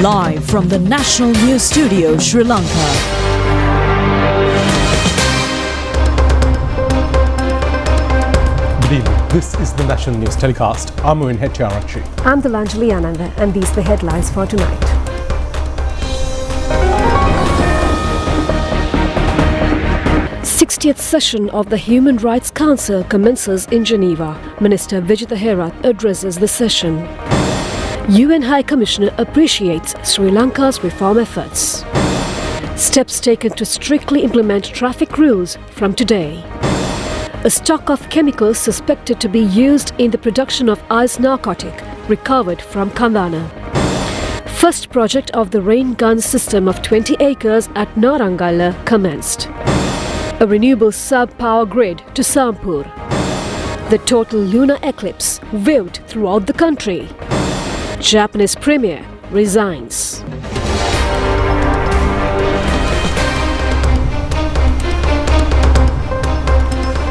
Live from the National News Studio, Sri Lanka. Good evening. This is the National News Telecast. I'm Moin Hettiarachchi. I'm Delanjali Ananda, and these are the headlines for tonight. The 60th session of the Human Rights Council commences in Geneva. Minister Vijitha Herath addresses the session. UN High Commissioner appreciates Sri Lanka's reform efforts. Steps taken to strictly implement traffic rules from today. A stock of chemicals suspected to be used in the production of ice narcotic recovered from Kandana. First project of the rain gun system of 20 acres at Narangala commenced. A renewable sub-power grid to Sampur. The total lunar eclipse viewed throughout the country. Japanese premier resigns.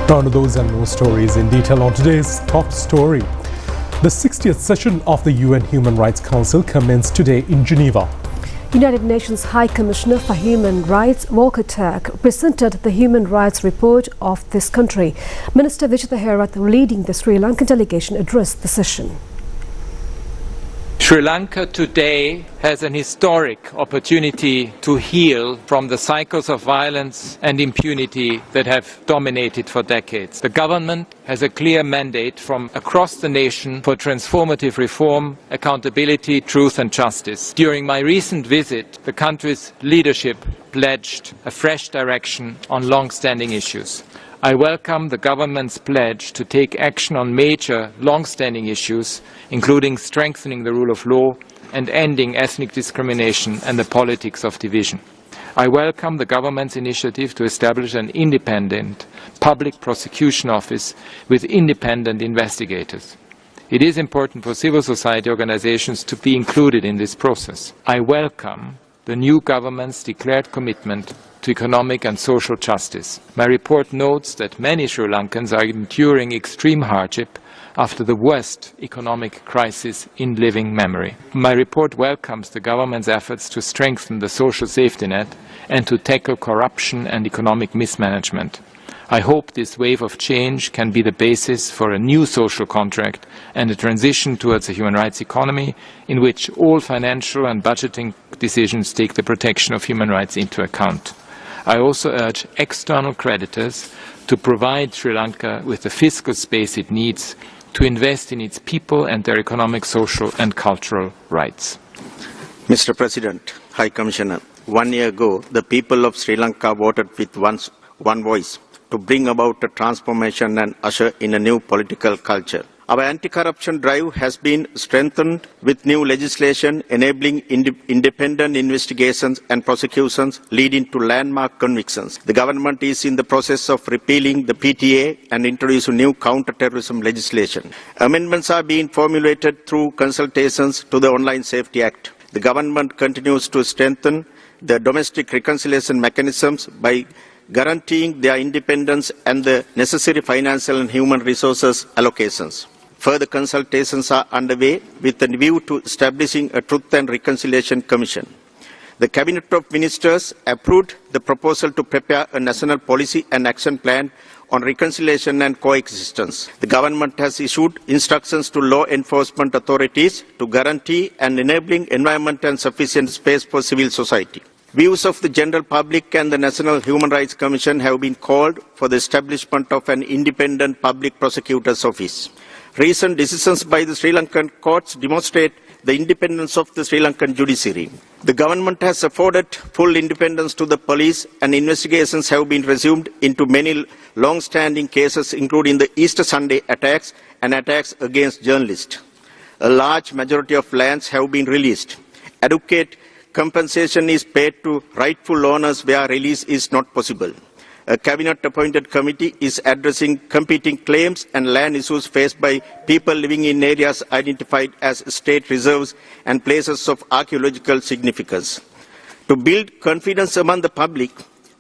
Down to those and more stories in detail on today's top story. The 60th session of the UN Human Rights Council commenced today in Geneva. United Nations High Commissioner for Human Rights, Volker Turk, presented the human rights report of this country. Minister Vijitha Herath, leading the Sri Lankan delegation, addressed the session. Sri Lanka today has an historic opportunity to heal from the cycles of violence and impunity that have dominated for decades. The government has a clear mandate from across the nation for transformative reform, accountability, truth and justice. During my recent visit, the country's leadership pledged a fresh direction on long-standing issues. I welcome the government's pledge to take action on major long-standing issues, including strengthening the rule of law and ending ethnic discrimination and the politics of division. I welcome the government's initiative to establish an independent public prosecution office with independent investigators. It is important for civil society organizations to be included in this process. I welcome the new government's declared commitment to economic and social justice. My report notes that many Sri Lankans are enduring extreme hardship after the worst economic crisis in living memory. My report welcomes the government's efforts to strengthen the social safety net and to tackle corruption and economic mismanagement. I hope this wave of change can be the basis for a new social contract and a transition towards a human rights economy in which all financial and budgeting decisions take the protection of human rights into account. I also urge external creditors to provide Sri Lanka with the fiscal space it needs to invest in its people and their economic, social and cultural rights. Mr. President, High Commissioner, 1 year ago, the people of Sri Lanka voted with one voice to bring about a transformation and usher in a new political culture. Our anti-corruption drive has been strengthened with new legislation enabling independent investigations and prosecutions leading to landmark convictions. The government is in the process of repealing the PTA and introducing new counter-terrorism legislation. Amendments are being formulated through consultations to the Online Safety Act. The government continues to strengthen the domestic reconciliation mechanisms by guaranteeing their independence and the necessary financial and human resources allocations. Further consultations are underway with a view to establishing a Truth and Reconciliation Commission. The Cabinet of Ministers approved the proposal to prepare a national policy and action plan on reconciliation and coexistence. The government has issued instructions to law enforcement authorities to guarantee and enabling environment and sufficient space for civil society. Views of the general public and the National Human Rights Commission have been called for the establishment of an independent public prosecutor's office. Recent decisions by the Sri Lankan courts demonstrate the independence of the Sri Lankan judiciary. The government has afforded full independence to the police and investigations have been resumed into many long-standing cases including the Easter Sunday attacks and attacks against journalists. A large majority of lands have been released. Adequate compensation is paid to rightful owners where release is not possible. A cabinet-appointed committee is addressing competing claims and land issues faced by people living in areas identified as state reserves and places of archaeological significance. To build confidence among the public,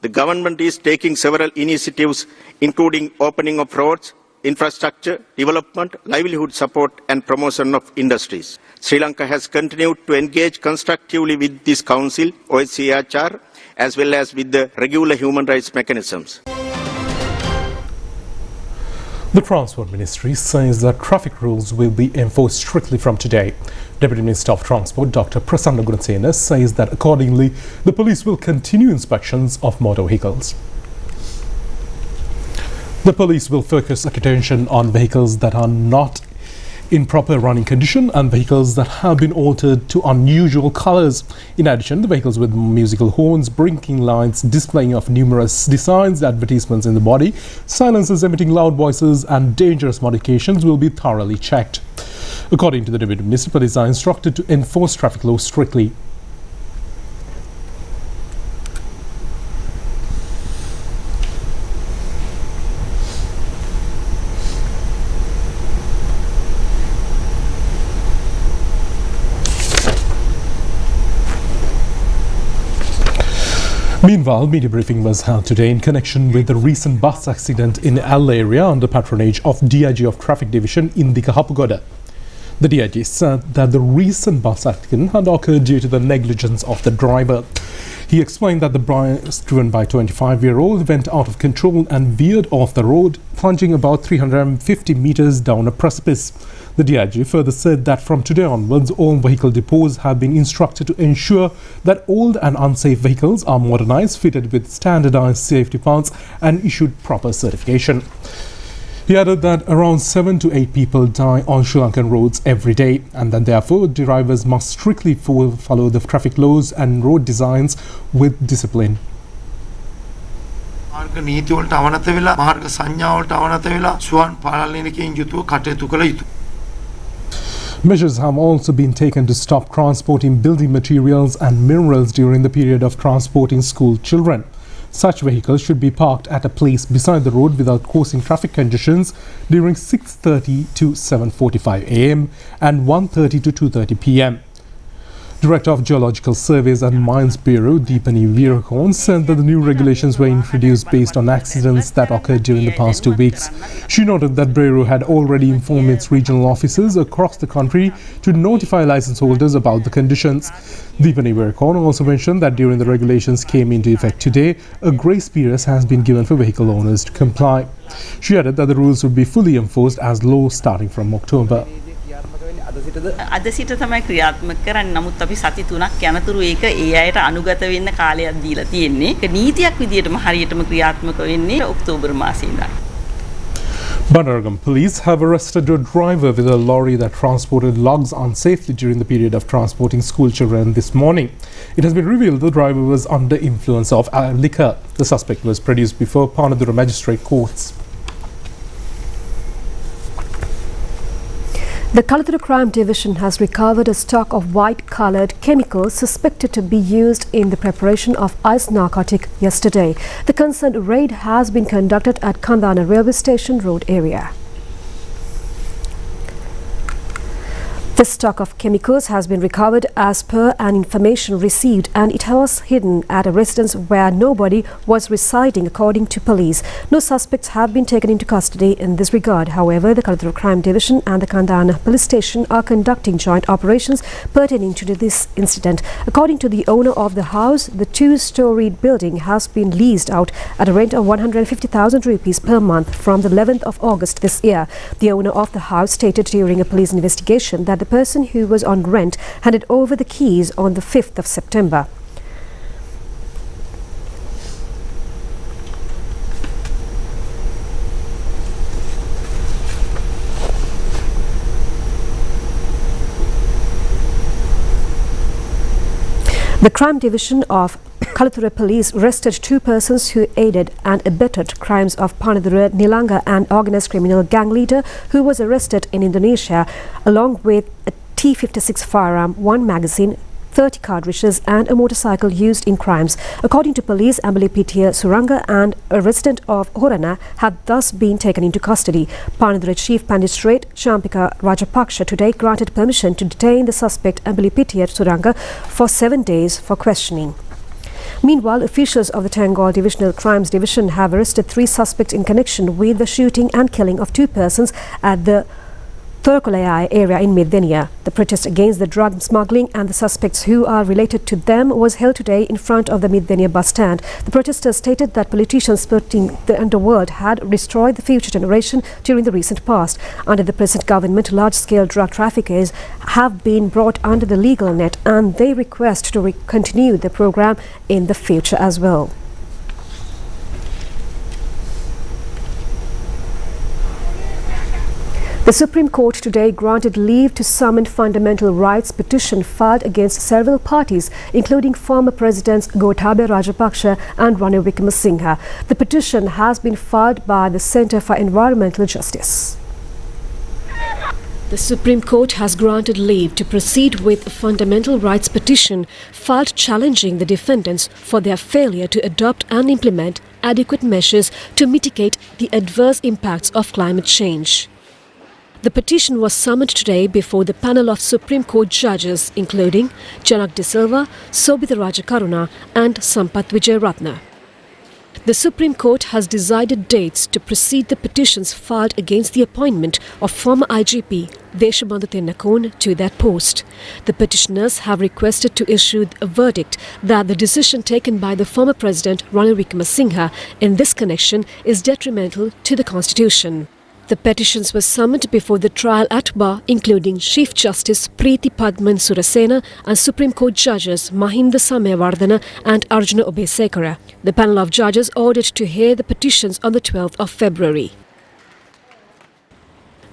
the government is taking several initiatives, including opening of roads, infrastructure, development, livelihood support and promotion of industries. Sri Lanka has continued to engage constructively with this Council, OSCHR, as well as with the regular human rights mechanisms. The Transport Ministry says that traffic rules will be enforced strictly from today. Deputy Minister of Transport Dr. Prasanna Gunasena says that accordingly, the police will continue inspections of motor vehicles. The police will focus attention on vehicles that are not in proper running condition and vehicles that have been altered to unusual colors. In addition, the vehicles with musical horns, blinking lights, displaying of numerous designs, advertisements in the body, silencers emitting loud voices and dangerous modifications will be thoroughly checked. According to the Deputy Minister, police are instructed to enforce traffic laws strictly. Meanwhile, media briefing was held today in connection with the recent bus accident in L area under patronage of DIG of Traffic Division Indika Hapugoda. The DIG said that the recent bus accident had occurred due to the negligence of the driver. He explained that the bus, driven by a 25-year-old, went out of control and veered off the road, plunging about 350 meters down a precipice. The DIG further said that from today onwards, all vehicle depots have been instructed to ensure that old and unsafe vehicles are modernized, fitted with standardized safety parts and issued proper certification. He added that around 7 to 8 people die on Sri Lankan roads every day and that therefore drivers must strictly follow the traffic laws and road designs with discipline. මාර්ග නීති වලට අවනත වෙලා මාර්ග සංඥා වලට අවනත වෙලා ස්වයං පාලනයකින් යුතුව කටයුතු කළ යුතුයි. Measures have also been taken to stop transporting building materials and minerals during the period of transporting school children. Such vehicles should be parked at a place beside the road without causing traffic congestions during 6:30 to 7:45 am and 1:30 to 2:30 pm. Director of Geological Surveys and Mines Bureau, Deepani Veerakorn, said that the new regulations were introduced based on accidents that occurred during the past 2 weeks. She noted that Bureau had already informed its regional offices across the country to notify license holders about the conditions. Deepani Veerakorn also mentioned that during the regulations came into effect today, a grace period has been given for vehicle owners to comply. She added that the rules would be fully enforced as law starting from October. අද සිට තමයි ක්‍රියාත්මක කරන්නේ. නමුත් අපි සති 3ක් යනතුරු ඒක ඒ අයට අනුගත වෙන්න කාලයක් දීලා තියෙන්නේ. ඒක නීතියක් විදියටම හරියටම ක්‍රියාත්මක වෙන්නේ ඔක්තෝබර් මාසයේ ඉඳන්. Bandaragam police have arrested a driver with a lorry that transported logs unsafely during the period of transporting school children this morning. It has been revealed the driver was under influence of liquor. The suspect was produced before Panadura Magistrate Courts. The Kalathura Crime Division has recovered a stock of white-coloured chemicals suspected to be used in the preparation of ice narcotic yesterday. The concerned raid has been conducted at Kandana Railway Station Road area. The stock of chemicals has been recovered as per an information received and it was hidden at a residence where nobody was residing according to police. No suspects have been taken into custody in this regard. However, the Kalathura Crime Division and the Kandana Police Station are conducting joint operations pertaining to this incident. According to the owner of the house, the two-storied building has been leased out at a rent of 150,000 rupees per month from the 11th of August this year. The owner of the house stated during a police investigation that the person who was on rent handed over the keys on the 5th of September. The Crime Division of Kalathura Police arrested 2 persons who aided and abetted crimes of Panadura, Nilanga and organised criminal gang leader who was arrested in Indonesia along with a T-56 firearm, 1 magazine, 30 cartridges and a motorcycle used in crimes. According to police, Ambalipitia Suranga and a resident of Horana have thus been taken into custody. Panadura Chief Magistrate Champika Rajapaksha today granted permission to detain the suspect Ambalipitia Suranga for 7 days for questioning. Meanwhile, officials of the Tangol Divisional Crimes Division have arrested 3 suspects in connection with the shooting and killing of 2 persons at the Turkolai area in Midenia. The protest against the drug smuggling and the suspects who are related to them was held today in front of the Midenia bus stand. The protesters stated that politicians supporting the underworld had destroyed the future generation during the recent past. Under the present government, large-scale drug traffickers have been brought under the legal net and they request to continue the program in the future as well. The Supreme Court today granted leave to summon fundamental rights petition filed against several parties, including former Presidents Gotabaya Rajapaksa and Ranil Wickremesinghe. The petition has been filed by the Centre for Environmental Justice. The Supreme Court has granted leave to proceed with a fundamental rights petition filed challenging the defendants for their failure to adopt and implement adequate measures to mitigate the adverse impacts of climate change. The petition was summoned today before the panel of Supreme Court judges, including Janak De Silva, Sobhita Rajakaruna and Sampath Wijeyaratne. The Supreme Court has decided dates to proceed the petitions filed against the appointment of former IGP Deshabandhu Tennakone to that post. The petitioners have requested to issue a verdict that the decision taken by the former President Ranil Wickremesinghe in this connection is detrimental to the Constitution. The petitions were summoned before the trial at bar, including Chief Justice Preeti Padman Surasena and Supreme Court judges Mahinda Samewardana and Arjuna Obesekara. The panel of judges ordered to hear the petitions on the 12th of February.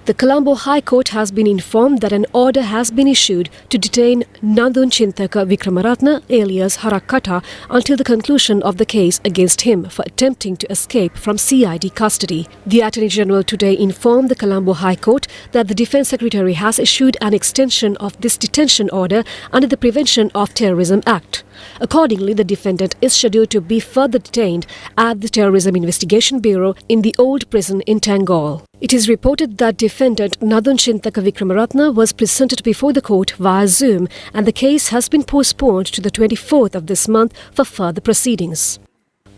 The Colombo High Court has been informed that an order has been issued to detain Nandun Chintaka Wickremaratne alias Harakata until the conclusion of the case against him for attempting to escape from CID custody. The Attorney General today informed the Colombo High Court that the Defence Secretary has issued an extension of this detention order under the Prevention of Terrorism Act. Accordingly, the defendant is scheduled to be further detained at the Terrorism Investigation Bureau in the old prison in Tangol. It is reported that defendant Nandun Chintaka Wickremaratne was presented before the court via Zoom and the case has been postponed to the 24th of this month for further proceedings.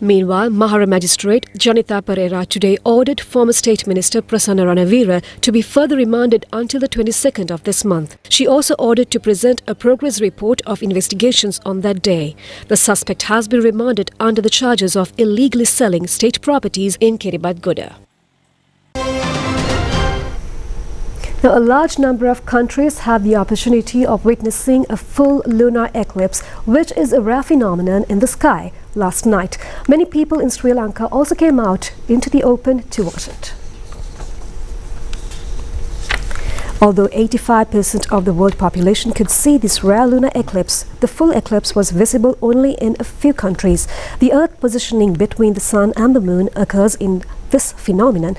Meanwhile, Mahara Magistrate Janita Pereira today ordered former State Minister Prasanna Ranavira to be further remanded until the 22nd of this month. She also ordered to present a progress report of investigations on that day. The suspect has been remanded under the charges of illegally selling state properties in Kiribati. Now, a large number of countries have the opportunity of witnessing a full lunar eclipse, which is a rare phenomenon in the sky last night. Many people in Sri Lanka also came out into the open to watch it. Although 85% of the world population could see this rare lunar eclipse, the full eclipse was visible only in a few countries. The Earth positioning between the Sun and the Moon occurs in this phenomenon,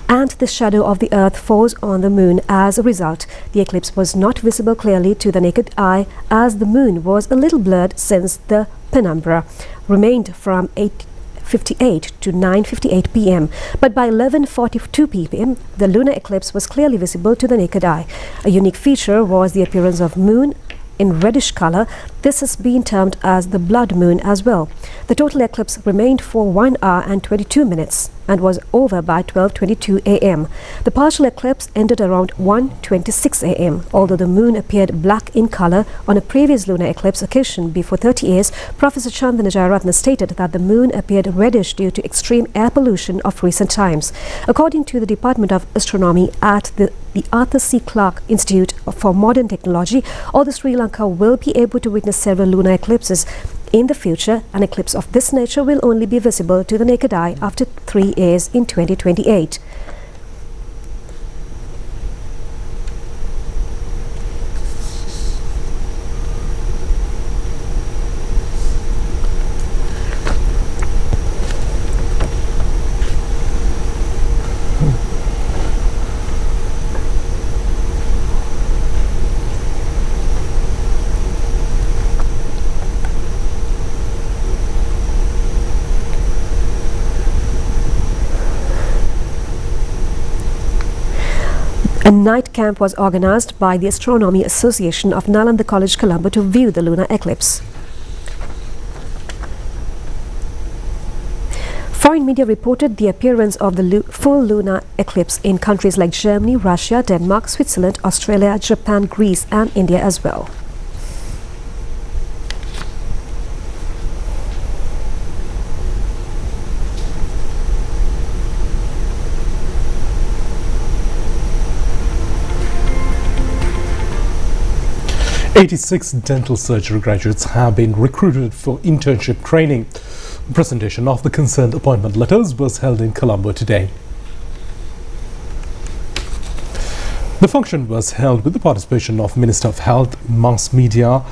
and the shadow of the Earth falls on the Moon as a result. The eclipse was not visible clearly to the naked eye as the Moon was a little blurred since the penumbra remained from 8:58 to 9:58 p.m. But by 11:42 p.m. the lunar eclipse was clearly visible to the naked eye. A unique feature was the appearance of Moon in reddish color. This has been termed as the blood moon as well. The total eclipse remained for 1 hour and 22 minutes and was over by 12:22 a.m. The partial eclipse ended around 1:26 a.m. Although the moon appeared black in color on a previous lunar eclipse occasion before 30 years, Professor Chandana Jayaratne stated that the moon appeared reddish due to extreme air pollution of recent times. According to the Department of Astronomy at the Arthur C. Clarke Institute for Modern Technology, although Sri Lanka will be able to witness several lunar eclipses in the future, an eclipse of this nature will only be visible to the naked eye after 3 years in 2028. A night camp was organized by the Astronomy Association of Nalanda College, Colombo to view the lunar eclipse. Foreign media reported the appearance of the full lunar eclipse in countries like Germany, Russia, Denmark, Switzerland, Australia, Japan, Greece and India as well. "86 dental surgery graduates have been recruited for internship training. The presentation of the concerned appointment letters was held in Colombo today. The function was held with the participation of Minister of Health, Mass Media,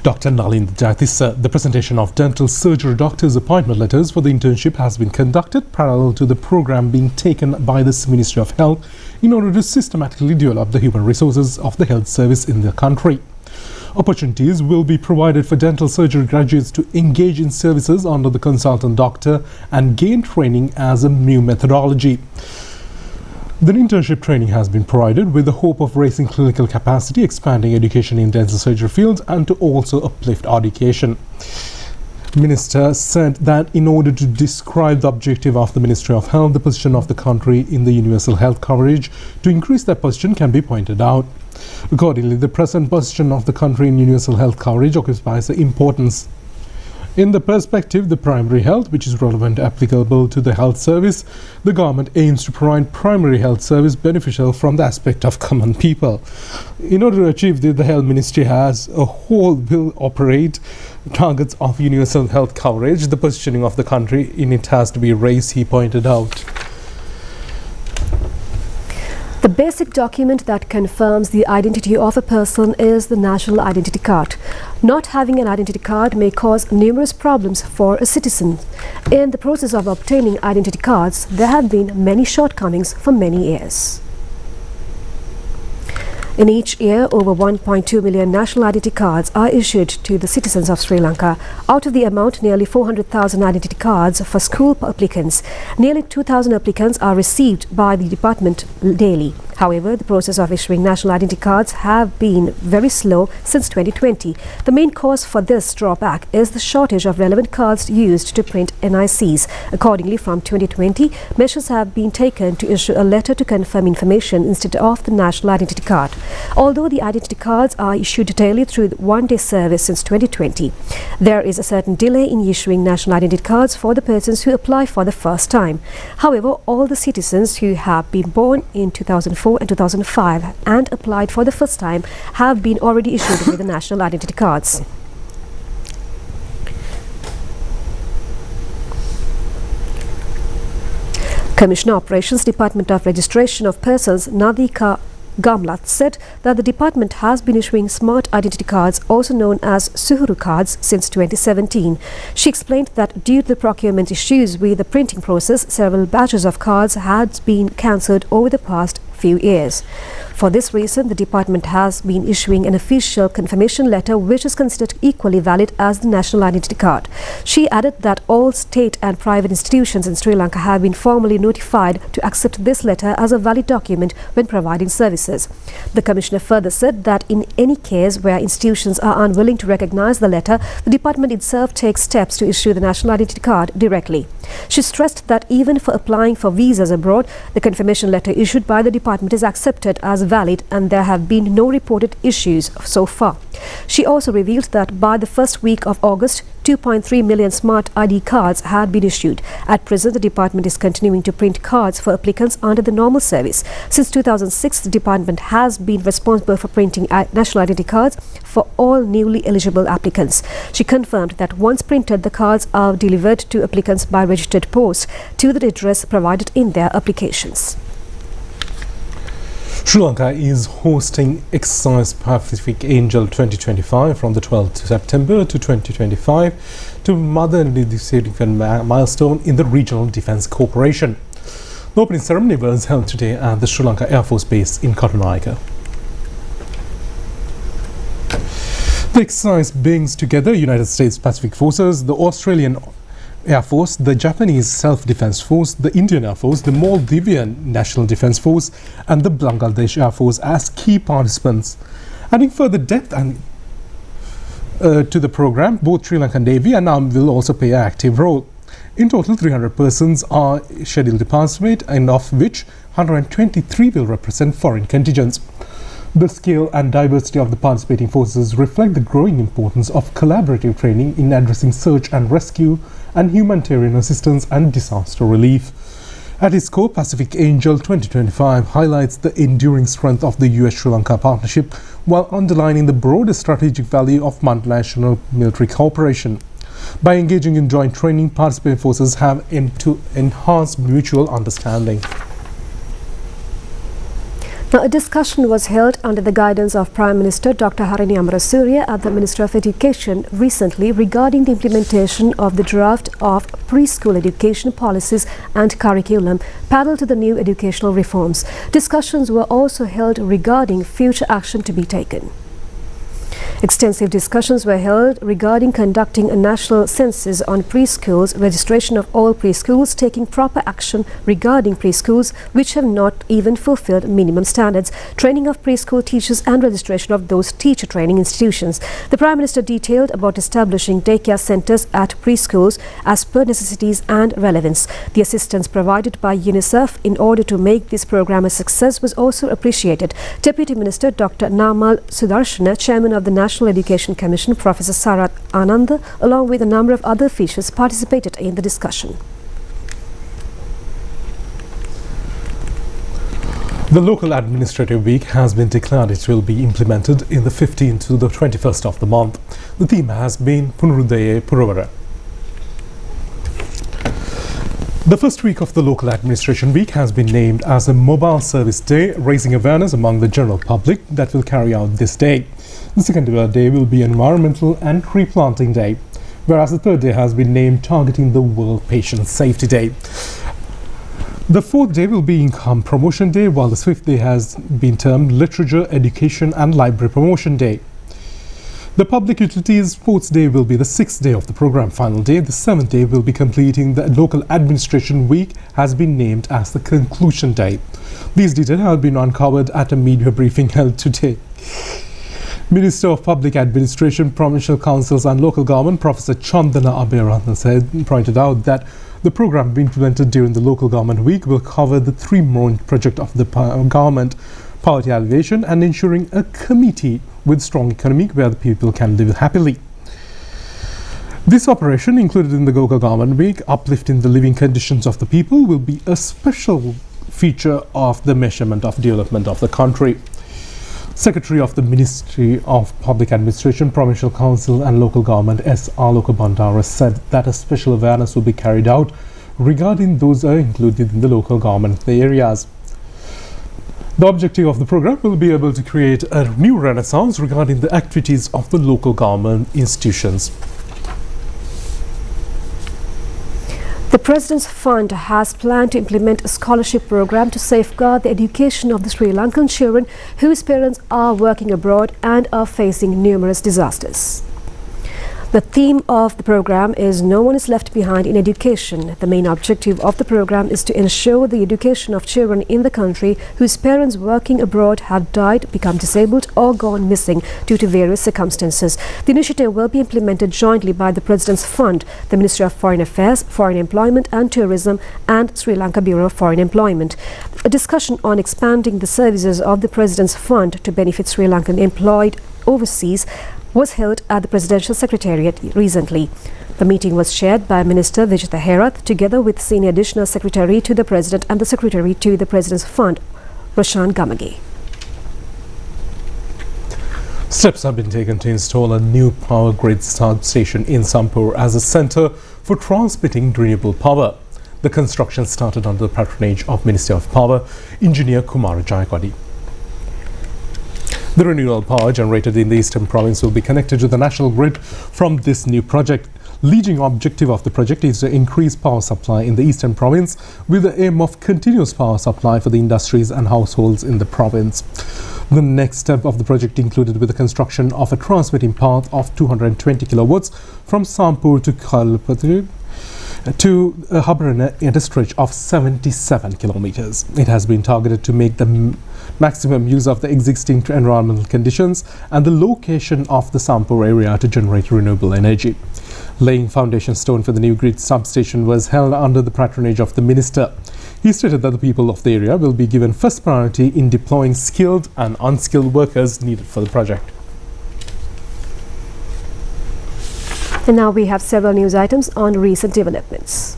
Dr. Nalin Jayatissa. The presentation of dental surgery doctors' appointment letters for the internship has been conducted parallel to the program being taken by the Ministry of Health in order to systematically develop the human resources of the health service in the country. Opportunities will be provided for dental surgery graduates to engage in services under the consultant doctor and gain training as a new methodology. The internship training has been provided with the hope of raising clinical capacity, expanding education in dental surgery fields and to also uplift education. Minister said that in order to describe the objective of the Ministry of Health, the position of the country in the universal health coverage, to increase that position can be pointed out. Accordingly, the present position of the country in universal health coverage occupies the importance. In the perspective, the primary health, which is relevant applicable to the health service, the government aims to provide primary health service beneficial from the aspect of common people. In order to achieve this, the Health Ministry as a whole will operate targets of universal health coverage. The positioning of the country in it has to be raised, he pointed out. The basic document that confirms the identity of a person is the National Identity Card. Not having an identity card may cause numerous problems for a citizen. In the process of obtaining identity cards, there have been many shortcomings for many years. In each year, over 1.2 million national identity cards are issued to the citizens of Sri Lanka. Out of the amount, nearly 400,000 identity cards for school applicants. Nearly 2,000 applicants are received by the department daily. However, the process of issuing national identity cards have been very slow since 2020. The main cause for this drawback is the shortage of relevant cards used to print NICs. Accordingly, from 2020, measures have been taken to issue a letter to confirm information instead of the national identity card. Although the identity cards are issued daily through the one-day service since 2020, there is a certain delay in issuing national identity cards for the persons who apply for the first time. However, all the citizens who have been born in 2004 and 2005 and applied for the first time have been already issued with the national identity cards. Commissioner Operations, Department of Registration of Persons, Nadika Gamlat, said that the department has been issuing smart identity cards, also known as Suhuru cards, since 2017. She explained that due to the procurement issues with the printing process, several batches of cards had been cancelled over the past few years. For this reason, the department has been issuing an official confirmation letter which is considered equally valid as the national identity card. She added that all state and private institutions in Sri Lanka have been formally notified to accept this letter as a valid document when providing services. The Commissioner further said that in any case where institutions are unwilling to recognize the letter, the department itself takes steps to issue the national identity card directly. She stressed that even for applying for visas abroad, the confirmation letter issued by the department is accepted as valid and there have been no reported issues so far. She also revealed that by the first week of August, 2.3 million smart ID cards had been issued. At present, the department is continuing to print cards for applicants under the normal service. Since 2006, the department has been responsible for printing national identity cards for all newly eligible applicants. She confirmed that once printed, the cards are delivered to applicants by registered post to the address provided in their applications. Sri Lanka is hosting Exercise Pacific Angel 2025 from the 12th of September to 2025 to mark the significant milestone in the regional defence cooperation. The opening ceremony was held today at the Sri Lanka Air Force Base in Katunayake. The exercise brings together United States Pacific Forces, the Australian Air Force, the Japanese Self-Defense Force, the Indian Air Force, the Maldivian National Defense Force and the Bangladesh Air Force as key participants. Adding further depth to the program, both Sri Lankan Navy and Army will also play an active role. In total, 300 persons are scheduled to participate, and of which 123 will represent foreign contingents. The scale and diversity of the participating forces reflect the growing importance of collaborative training in addressing search and rescue and humanitarian assistance and disaster relief. At its core, Pacific Angel 2025 highlights the enduring strength of the US-Sri Lanka partnership while underlining the broader strategic value of multinational military cooperation. By engaging in joint training, participating forces have aimed to enhance mutual understanding. Now, a discussion was held under the guidance of Prime Minister Dr. Harini Amarasuriya at the Ministry of Education recently regarding the implementation of the draft of preschool education policies and curriculum parallel to the new educational reforms. Discussions were also held regarding future action to be taken. Extensive discussions were held regarding conducting a national census on preschools, registration of all preschools, taking proper action regarding preschools which have not even fulfilled minimum standards, training of preschool teachers and registration of those teacher training institutions. The Prime Minister detailed about establishing daycare centres at preschools as per necessities and relevance. The assistance provided by UNICEF in order to make this programme a success was also appreciated. Deputy Minister Dr. Namal Sudarshana, Chairman of the National Education Commission, Professor Sarat Ananda, along with a number of other officials, participated in the discussion. The local administrative week has been declared. It will be implemented in the 15th to the 21st of the month. The theme has been Punurudaye Puravara. The first week of the local administration week has been named as a mobile service day, raising awareness among the general public that will carry out this day. The second day will be Environmental and Tree Planting Day, whereas the third day has been named targeting the World Patient Safety Day. The fourth day will be Income Promotion Day, while the fifth day has been termed Literature, Education and Library Promotion Day. The Public Utilities Sports Day will be the sixth day of the program. Final day, the seventh day, will be completing the local administration week, has been named as the Conclusion Day. These details have been uncovered at a media briefing held today. Minister of Public Administration, Provincial Councils and Local Government, Professor Chandana Abhiratna pointed out that the program being implemented during the local government week will cover the three main projects of the government: poverty alleviation and ensuring a community with strong economy where the people can live happily. This operation, included in the local government week, uplifting the living conditions of the people, will be a special feature of the measurement of development of the country. Secretary of the Ministry of Public Administration, Provincial Council and Local Government, S. Alok Bandara, said that a special awareness will be carried out regarding those included in the local government areas. The objective of the program will be able to create a new renaissance regarding the activities of the local government institutions. The President's Fund has planned to implement a scholarship program to safeguard the education of the Sri Lankan children whose parents are working abroad and are facing numerous disasters. The theme of the program is "No one is left behind in education." The main objective of the program is to ensure the education of children in the country whose parents working abroad have died, become disabled or gone missing due to various circumstances. The initiative will be implemented jointly by the President's Fund, the Ministry of Foreign Affairs, Foreign Employment and Tourism and Sri Lanka Bureau of Foreign Employment. A discussion on expanding the services of the President's Fund to benefit Sri Lankan employed overseas was held at the Presidential Secretariat recently. The meeting was chaired by Minister Vijitha Herath together with Senior Additional Secretary to the President and the Secretary to the President's Fund, Roshan Gamage. Steps have been taken to install a new power grid substation in Sampur as a centre for transmitting renewable power. The construction started under the patronage of Ministry of Power, Engineer Kumar Jayakwadi. The renewable power generated in the Eastern Province will be connected to the national grid from this new project. Leading objective of the project is to increase power supply in the Eastern Province with the aim of continuous power supply for the industries and households in the province. The next step of the project included with the construction of a transmitting path of 220 kilowatts from Sampur to Kalpatri, to Habarana at a stretch of 77 kilometers. It has been targeted to make the maximum use of the existing environmental conditions and the location of the Sampur area to generate renewable energy. Laying foundation stone for the new grid substation was held under the patronage of the minister. He stated that the people of the area will be given first priority in deploying skilled and unskilled workers needed for the project. And now we have several news items on recent developments.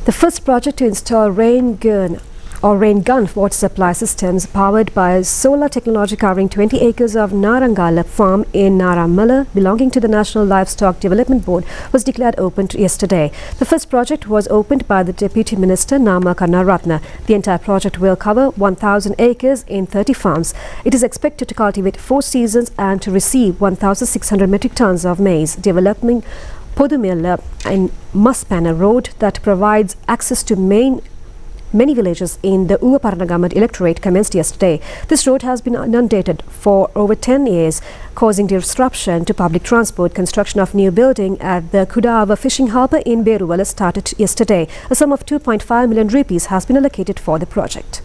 The first project to install rain gun water supply systems powered by solar technology covering 20 acres of Narangala farm in Naramala belonging to the National Livestock Development Board was declared open yesterday. The first project was opened by the Deputy Minister Nama Karnaratna. The entire project will cover 1,000 acres in 30 farms. It is expected to cultivate 4 seasons and to receive 1,600 metric tons of maize. Developing Podumilla and Maspana Road that provides access to many villages in the Uvaparanagamat electorate commenced yesterday. This road has been inundated for over 10 years, causing disruption to public transport. Construction of new building at the Kudava fishing harbour in Beruwala started yesterday. A sum of 2.5 million rupees has been allocated for the project.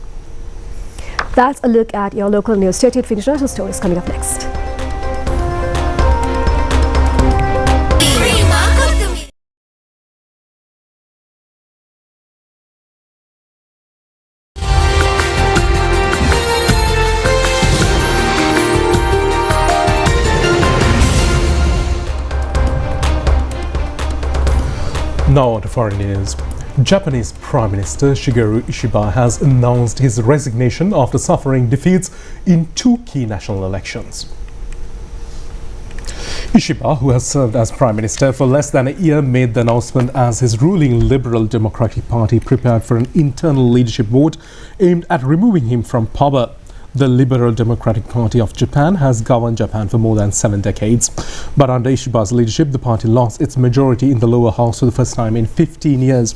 That's a look at your local news. Stay tuned for international stories coming up next. Now on to foreign news. Japanese Prime Minister Shigeru Ishiba has announced his resignation after suffering defeats in 2 key national elections. Ishiba, who has served as Prime Minister for less than a year, made the announcement as his ruling Liberal Democratic Party prepared for an internal leadership vote aimed at removing him from power. The Liberal Democratic Party of Japan has governed Japan for more than 7 decades. But under Ishiba's leadership, the party lost its majority in the lower house for the first time in 15 years,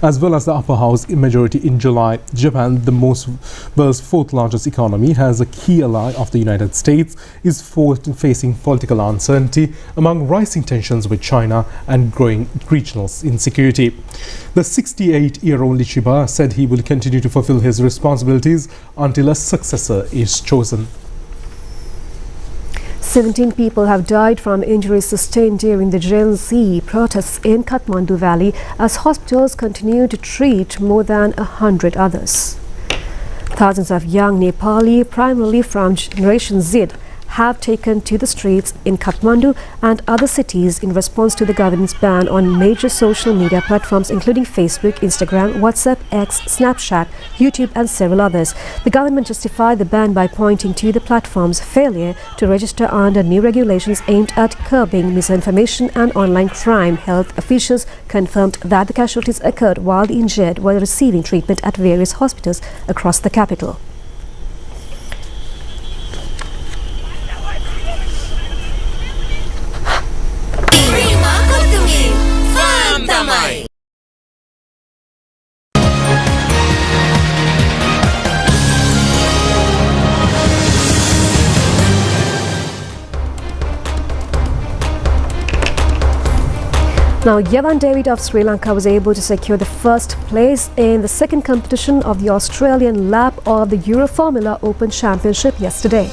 as well as the upper house majority in July. Japan, the world's 4th largest economy, has a key ally of the United States, is facing political uncertainty among rising tensions with China and growing regional insecurity. The 68-year-old Ishiba said he will continue to fulfill his responsibilities until a successor is chosen. 17 people have died from injuries sustained during the Gen Z protests in Kathmandu Valley as hospitals continue to treat more than 100 others. Thousands of young Nepali, primarily from Generation Z, have taken to the streets in Kathmandu and other cities in response to the government's ban on major social media platforms including Facebook, Instagram, WhatsApp, X, Snapchat, YouTube and several others. The government justified the ban by pointing to the platform's failure to register under new regulations aimed at curbing misinformation and online crime. Health officials confirmed that the casualties occurred while the injured were receiving treatment at various hospitals across the capital. Now, Yavan David of Sri Lanka was able to secure the first place in the second competition of the Australian lap of the Euro Formula Open Championship yesterday.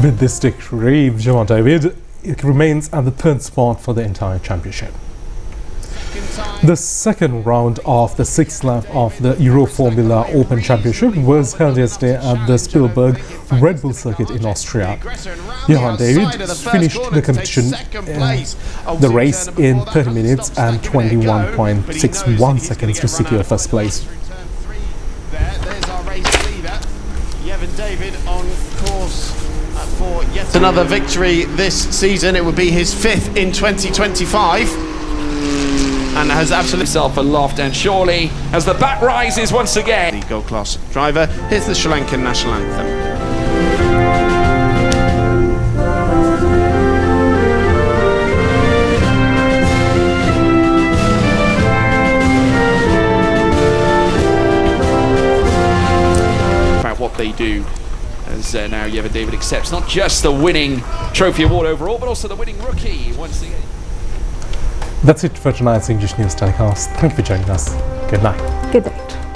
With this victory, Yavan David remains at the 3rd spot for the entire championship. The second round of the 6th lap of the Euro Formula Open Championship was held yesterday at the Spielberg Red Bull circuit in Austria. Johan David finished the competition, the race in 30 minutes and 21.61 seconds to secure first place. There's our race leader, Johan David, on course for yet another victory this season. It would be his 5th in 2025. And has absolutely himself aloft, and surely as the bat rises once again. The gold class driver. Here's the Sri Lankan national anthem. About what they do, as now Johan David accepts not just the winning trophy award overall, but also the winning rookie once again. That's it for tonight's English News Telecast. Thank you for joining us. Good night. Good night.